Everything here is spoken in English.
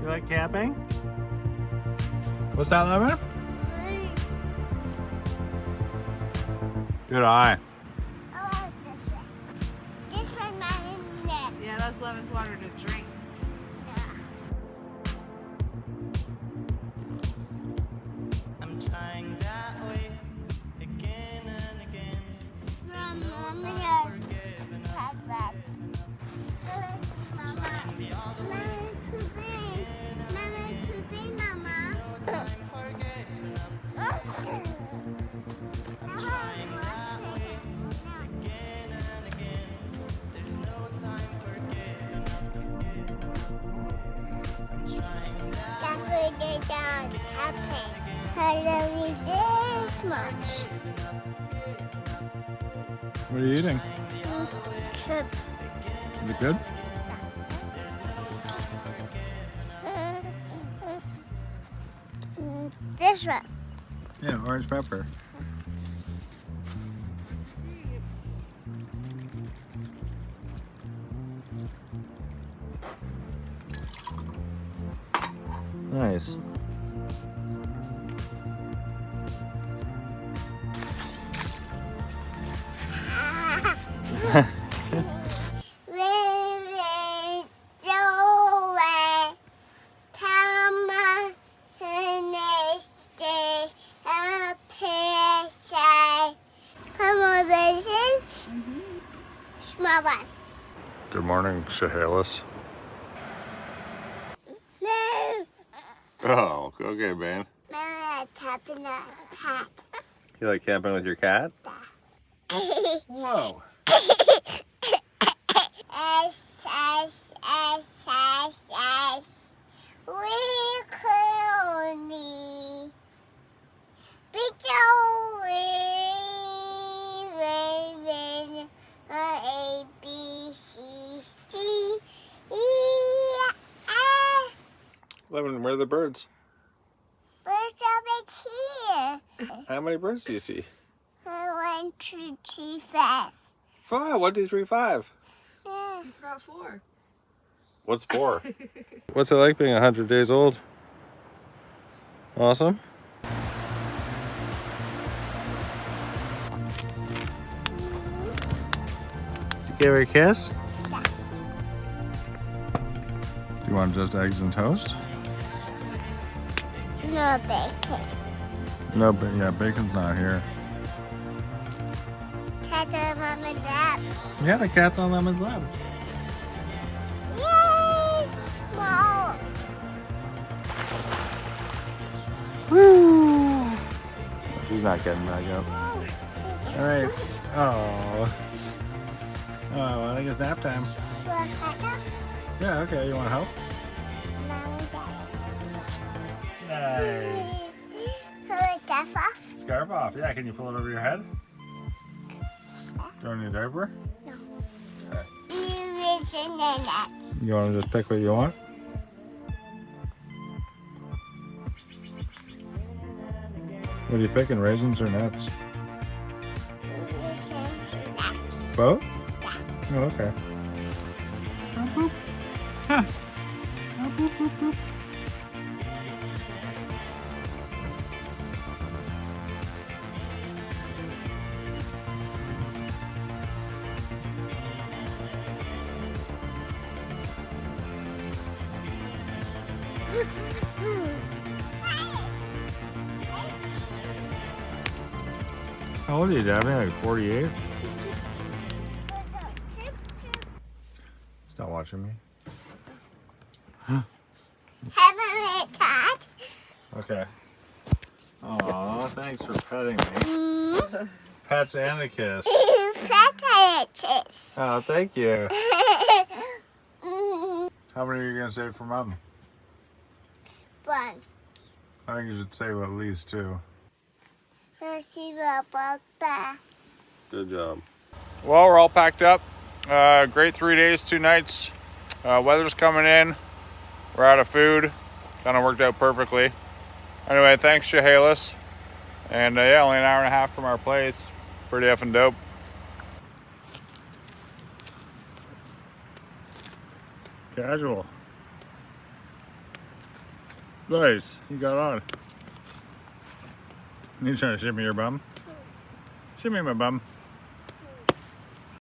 You like camping? What's that, Lemon? Good eye. I like this one. This one, my Yeah, that's Lemon's water to drink. I'm trying that way again and again. Mom, I'm Time gonna for giving up. have that. Mama, Mama, pooping. Mama, pooping, Mama. No time for giving up. I'm trying that way again and again. There's no time for giving up. I'm trying that That's where they down camping. I love you this much. What are you eating? Trip. Is it good? This one. Yeah, orange pepper. Nice. Small one. Good morning, Chehalis. No. Oh, okay, man. Mama tapping a cat. You like camping with your cat? Whoa. S. We're curly. Big raven. A, B, C, D, E, F. Lemon, where are the birds? Birds over here. How many birds do you see? 1, 2, 3, 5. 5. 1, 2, 3, 5. Yeah. You forgot 4. What's 4? What's it like being 100 days old? Awesome. Did you give her a kiss? Yeah. Do you want just eggs and toast? No bacon. No, but yeah, bacon's not here. Cat on Mama's lap. Yeah, the cat's on Lemon's lap. Yay! Small. Woo! She's not getting back up. All right. Oh. Oh, I think it's nap time. Want cat? Yeah, okay. You want to help? Mama's dad. Nice. Pull the stuff off. Scarf off. Yeah, can you pull it over your head? Do you want a new diaper? Using the nuts. You want to just pick what you want? What are you picking, raisins or nuts? Using the nuts. Both? Oh, okay. Oh, boop. Huh. Oh, boop, boop, boop. How old are you, Daphne? Like 48? Stop watching me. Have a cat. Okay. Aw, thanks for petting me. Pets and a kiss. Pet. Oh, thank you. How many are you going to save for Mom? 1. I think you should save at least 2. Good job. Well, we're all packed up. Great 3 days, 2 nights. Weather's coming in. We're out of food. Kind of worked out perfectly. Anyway, thanks, Chehalis. And yeah, only an hour and a half from our place. Pretty effing dope. Casual. Nice. You got on. You trying to shimmy your bum? Shimmy my bum.